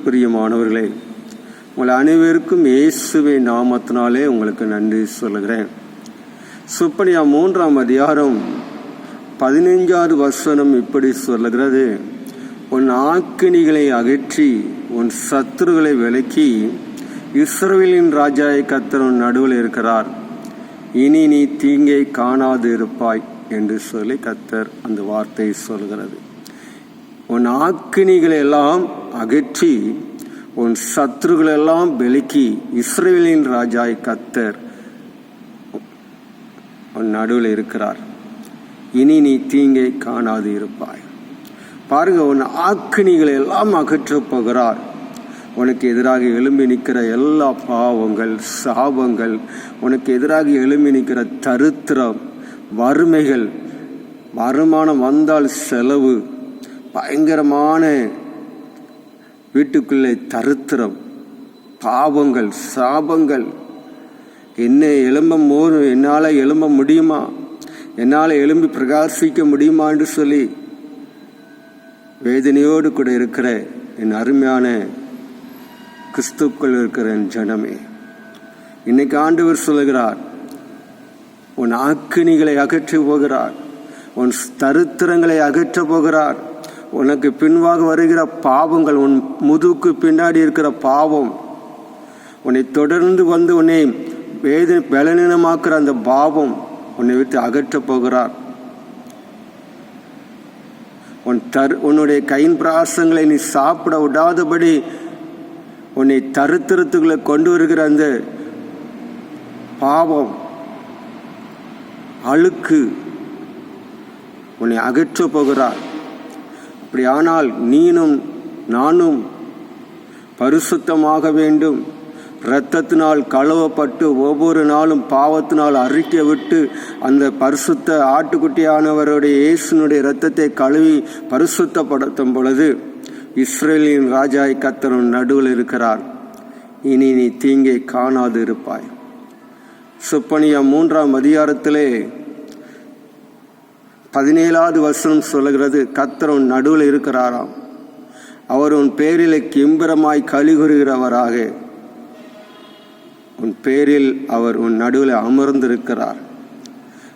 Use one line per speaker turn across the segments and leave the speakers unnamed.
பிரியமானவர்களே, உங்கள் அனைவருக்கும் இயேசுவின் நாமத்தினாலே உங்களுக்கு நன்றி சொல்லுகிறேன். சுப்பனியா 3ஆம் அதிகாரம் 15வது வசனம் இப்படி சொல்லுகிறது: உன் ஆக்கினிகளை அகற்றி உன் சத்துருகளை விலக்கி இஸ்ரவேலின் ராஜாய் கர்த்தர் உன் நடுவில் இருக்கிறார், இனி நீ தீங்கை காணாது இருப்பாய் என்று சொல்லி கர்த்தர் அந்த வார்த்தையை சொல்கிறது. உன் ஆக்கினிகளை எல்லாம் அகற்றி உன் சத்துருகளெல்லாம் விலக்கி இஸ்ரவேலின் ராஜாய் கர்த்தர் உன் நடுவில் இருக்கிறார், இனி நீ தீங்கை காணாது இருப்பாய். பாருங்க, உன் ஆக்கினிகளை எல்லாம் அகற்றப் போகிறார். உனக்கு எதிராக எழும்பி நிற்கிற எல்லா பாவங்கள், சாபங்கள், உனக்கு எதிராக எழும்பி நிற்கிற தரித்திரம், வறுமைகள், வருமானம் வந்தால் செலவு, பயங்கரமான வீட்டுக்குள்ளே தரித்திரம், பாவங்கள், சாபங்கள், என்னால் எழும்ப முடியுமா, என்னால் எழும்பி பிரகாசிக்க முடியுமா என்று சொல்லி வேதனையோடு கூட இருக்கிற என் அருமையான கிறிஸ்துக்குள் இருக்கிற என் ஜனமே, இன்னைக்கு ஆண்டவர் சொல்லுகிறார், உன் ஆக்கினிகளை அகற்றி போகிறார், உன் தரித்திரங்களை அகற்ற போகிறார். உனக்கு பின்பாக வருகிற பாவங்கள், உன் முதுகுக்கு பின்னாடி இருக்கிற பாவம், உன்னை தொடர்ந்து வந்து உன்னை பலனீனமாக்குற அந்த பாவம் உன்னை விட்டு அகற்றப் போகிறார். உன்னுடைய கையின் பிராசங்களை நீ சாப்பிட விடாதபடி உன்னை தரித்திரத்துக்குள்ள கொண்டு வருகிற அந்த பாவம், அழுக்கு உன்னை அகற்றப் போகிறார். அப்படியானால் நீனும் நானும் பரிசுத்தமாக வேண்டும். இரத்தத்தினால் கழுவப்பட்டு ஒவ்வொரு நாளும் பாவத்தினால் அறிக்கை விட்டு அந்த பரிசுத்த ஆட்டுக்குட்டியானவருடைய இயேசுனுடைய இரத்தத்தை கழுவி பரிசுத்தப்படுத்தும் பொழுது இஸ்ரவேலின் ராஜாய் கர்த்தர் நடுவில் இருக்கிறார், இனி நீ தீங்கை காணாது இருப்பாய். சுப்பனியா 3ஆம் அதிகாரத்திலே 17வது வசனம் சொல்லுகிறது, கர்த்தர் உன் நடுவில் இருக்கிறாராம், அவர் உன் பேரில் கிம்பரமாய் கலிகுறுகிறவராக, உன் பேரில் அவர் உன் நடுவில் அமர்ந்திருக்கிறார்.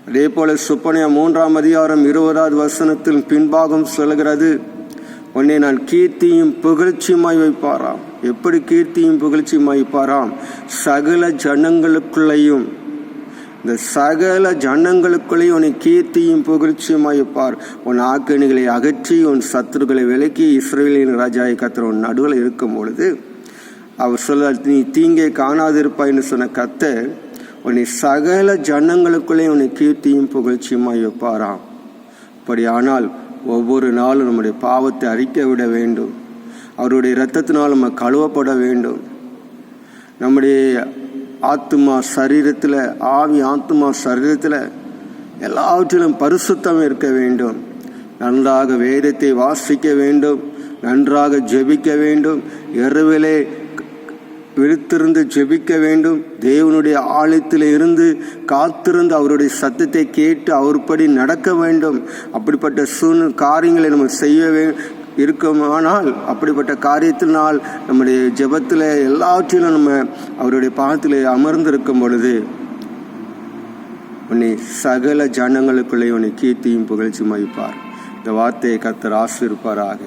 அதே போல சுப்பனியா 3ஆம் அதிகாரம் 20வது வசனத்தில் பின்பாகம் சொல்லுகிறது, உன்னை நான் கீர்த்தியும் புகழ்ச்சியுமாய் வைப்பாராம். எப்படி கீர்த்தியும் புகழ்ச்சியுமாய் வைப்பாராம்? சகல ஜனங்களுக்குள்ளேயும், இந்த சகல ஜனங்களுக்குள்ளேயும் உன்னை கீர்த்தியும் புகழ்ச்சியுமாய் வைப்பார். உன் ஆக்கினிகளை அகற்றி உன் சத்துருக்களை விலக்கி இஸ்ரவேலின் ராஜாய் கர்த்தர் உன் நடுவில் இருக்கும் பொழுது அவர் சொல்ல, நீ தீங்கை காணாதிருப்பாய்ன்னு சொன்ன கர்த்தர் உன்னை சகல ஜனங்களுக்குள்ளேயும் உன்னை கீர்த்தியும் புகழ்ச்சியுமாய் வைப்பாராம். அப்படியானால் ஒவ்வொரு நாளும் நம்முடைய பாவத்தை அறிக்கை விட வேண்டும். அவருடைய இரத்தத்தினால் நம்ம கழுவப்பட வேண்டும். நம்முடைய ஆத்துமா சரீரத்தில், ஆவி ஆத்துமா சரீரத்தில் எல்லாவற்றிலும் பரிசுத்தம் இருக்க வேண்டும். நன்றாக வேதத்தை வாசிக்க வேண்டும், நன்றாக ஜெபிக்க வேண்டும், இரவிலே விழித்திருந்து ஜெபிக்க வேண்டும், தேவனுடைய ஆலயத்தில் இருந்து காத்திருந்து அவருடைய சத்தத்தை கேட்டு அவர்படி நடக்க வேண்டும். அப்படிப்பட்ட காரியங்களை நம்ம செய்ய இருக்குமானால், அப்படிப்பட்ட காரியத்தினால் நம்முடைய ஜெபத்தில் எல்லாவற்றிலும் நம்ம அவருடைய பாதத்தில் அமர்ந்திருக்கும் பொழுது உன்னை சகல ஜனங்களுக்குள்ளே உன்னை கீர்த்தியும் புகழ்ச்சியும் வைப்பார். இந்த வார்த்தையை கர்த்தர் ஆசீர்வதிப்பாராக.